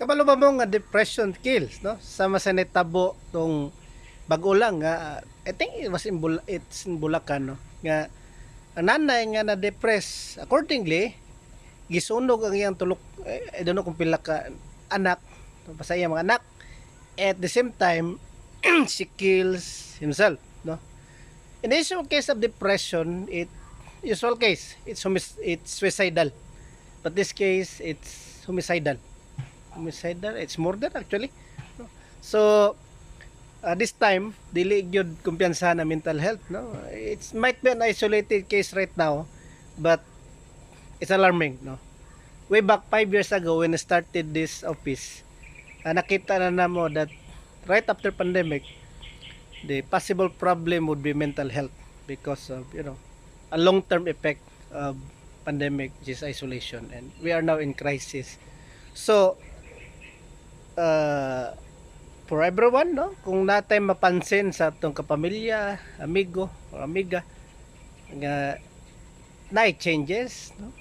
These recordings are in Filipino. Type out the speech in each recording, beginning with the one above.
Kabalo ba mo nga depression kills, no? Sama sa netabo tong bag-o lang nga I think it's in Bulacan, no? Nga ang nanay nga na depress accordingly gisunog ang iyang tulok I don't know kung pila ka anak basta iyang mga anak at the same time she kills himself, no? In the usual case of depression, it's suicidal, but this case it's homicidal, it's murder actually, no? So this time dili gyud kumpiyansa na mental health, no? It might be an isolated case right now, but it's alarming, no? Way back 5 years ago when I started this office, nakita na namo that right after pandemic the possible problem would be mental health because of a long-term effect of pandemic, which is isolation, and we are now in crisis. So uh, for everyone, no, kung natay mapansin sa atong kapamilya, amigo or amiga nga na changes, no,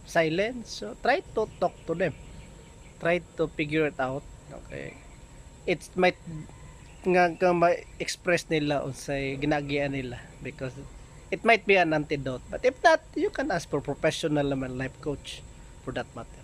silence, so try to talk to them, try to figure it out. Okay, it might nga ma-express nila unsay ginagian nila because it might be an antidote, but if not, you can ask for professional naman life coach for that matter.